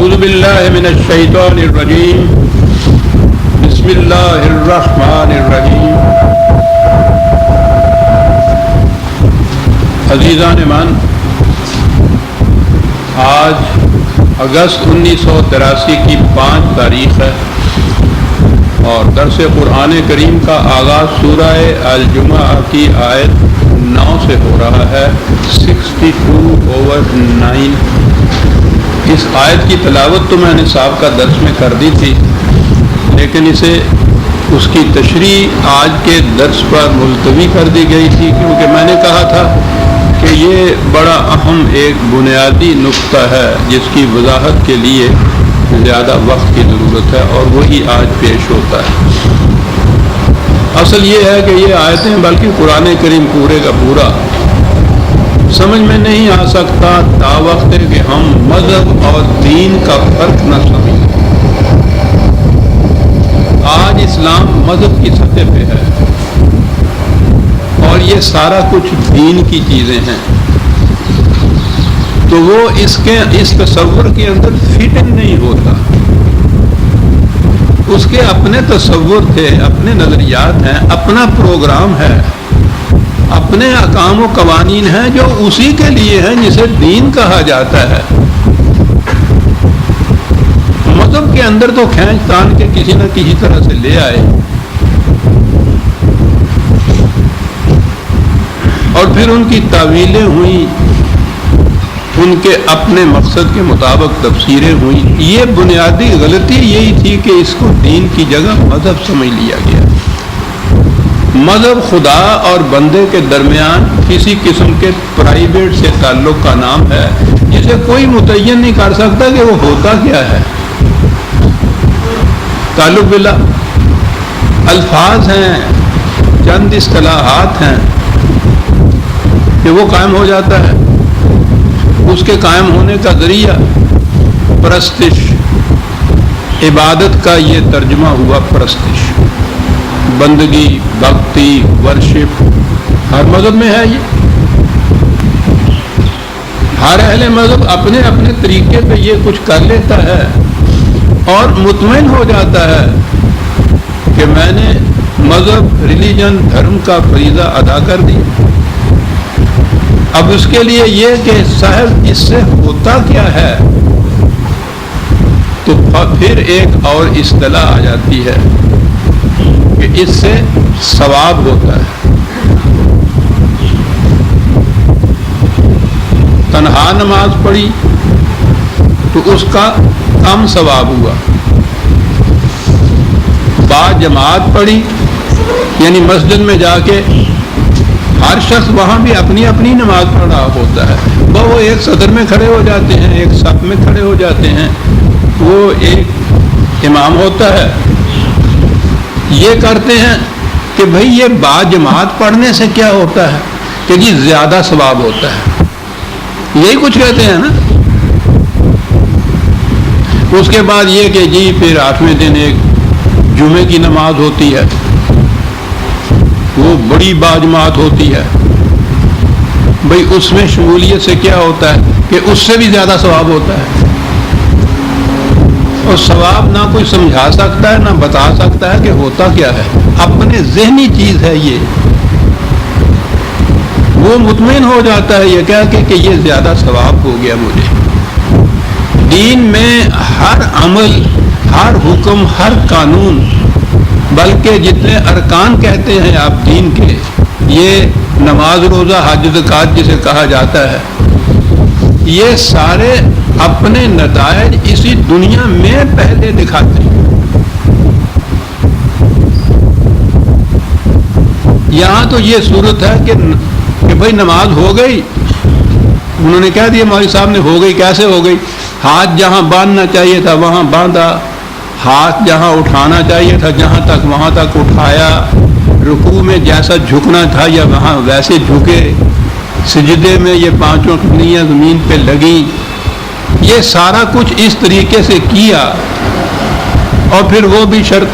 اعوذ باللہ من الشیطان الرجیم بسم اللہ الرحمن الرحیم۔ عزیزان ایمان، آج اگست 1983 کی 5 تاریخ ہے اور درس قرآن کریم کا آغاز سورہ الجمعہ کی آیت 9 سے ہو رہا ہے، 62/9۔ اس آیت کی تلاوت تو میں نے صاحب کا درس میں کر دی تھی، لیکن اس کی تشریح آج کے درس پر ملتوی کر دی گئی تھی، کیونکہ میں نے کہا تھا کہ یہ بڑا اہم ایک بنیادی نقطہ ہے جس کی وضاحت کے لیے زیادہ وقت کی ضرورت ہے، اور وہی آج پیش ہوتا ہے۔ اصل یہ ہے کہ یہ آیتیں بلکہ قرآن کریم پورے کا پورا سمجھ میں نہیں آ سکتا تا وقت ہے کہ ہم مذہب اور دین کا فرق نہ سمجھیں۔ آج اسلام مذہب کی سطح پہ ہے اور یہ سارا کچھ دین کی چیزیں ہیں، تو وہ اس تصور کے اندر فٹ ان نہیں ہوتا۔ اس کے اپنے تصور تھے، اپنے نظریات ہیں، اپنا پروگرام ہے، اپنے احکام و قوانین ہیں جو اسی کے لیے ہیں جسے دین کہا جاتا ہے۔ مذہب کے اندر تو کھینچ تان کے کسی نہ کسی طرح سے لے آئے اور پھر ان کی تعویلیں ہوئیں، ان کے اپنے مقصد کے مطابق تفسیریں ہوئیں۔ یہ بنیادی غلطی یہی تھی کہ اس کو دین کی جگہ مذہب سمجھ لیا گیا۔ مذہب خدا اور بندے کے درمیان کسی قسم کے پرائیویٹ سے تعلق کا نام ہے جسے کوئی متعین نہیں کر سکتا کہ وہ ہوتا کیا ہے۔ تعلق باللہ الفاظ ہیں، چند اصطلاحات ہیں کہ وہ قائم ہو جاتا ہے۔ اس کے قائم ہونے کا ذریعہ پرستش، عبادت کا یہ ترجمہ ہوا پرستش، بندگی، بھکتی، ورشپ، ہر مذہب میں ہے یہ۔ ہر اہل مذہب اپنے اپنے طریقے پہ یہ کچھ کر لیتا ہے اور مطمئن ہو جاتا ہے کہ میں نے مذہب، ریلیجن، دھرم کا فریضہ ادا کر دیا۔ اب اس کے لیے یہ کہ صاحب اس سے ہوتا کیا ہے، تو پھر ایک اور اصطلاح آ جاتی ہے کہ اس سے ثواب ہوتا ہے۔ تنہا نماز پڑھی تو اس کا کم ثواب ہوا، با جماعت پڑھی یعنی مسجد میں جا کے ہر شخص وہاں بھی اپنی اپنی نماز پڑھ رہا ہوتا ہے، وہ ایک صدر میں کھڑے ہو جاتے ہیں، ایک صف میں کھڑے ہو جاتے ہیں، وہ ایک امام ہوتا ہے۔ یہ کرتے ہیں کہ بھئی یہ با جماعت پڑھنے سے کیا ہوتا ہے کہ جی زیادہ ثواب ہوتا ہے، یہی کچھ کہتے ہیں نا۔ اس کے بعد یہ کہ جی پھر 8ویں دن ایک جمعے کی نماز ہوتی ہے، وہ بڑی با جماعت ہوتی ہے، بھئی اس میں شمولیت سے کیا ہوتا ہے کہ اس سے بھی زیادہ ثواب ہوتا ہے۔ اور ثواب نہ کوئی سمجھا سکتا ہے، نہ بتا سکتا ہے کہ ہوتا کیا ہے، اپنے ذہنی چیز ہے یہ۔ وہ مطمئن ہو جاتا ہے یہ کہہ کے کہ یہ زیادہ ثواب ہو گیا مجھے۔ دین میں ہر عمل، ہر حکم، ہر قانون، بلکہ جتنے ارکان کہتے ہیں آپ دین کے، یہ نماز، روزہ، حج، زکوٰۃ جسے کہا جاتا ہے، یہ سارے اپنے نتائج اسی دنیا میں پہلے دکھاتے ہیں۔ یہاں تو یہ صورت ہے کہ بھئی نماز ہو گئی، انہوں نے کہہ دیا مولوی صاحب نے ہو گئی، کیسے ہو گئی؟ ہاتھ جہاں باندھنا چاہیے تھا وہاں باندھا، ہاتھ جہاں اٹھانا چاہیے تھا جہاں تک وہاں تک اٹھایا، رکوع میں جیسا جھکنا تھا یا وہاں ویسے جھکے، سجدے میں یہ 5 انگلیاں زمین پہ لگیں، یہ سارا کچھ اس طریقے سے کیا، اور پھر وہ بھی شرط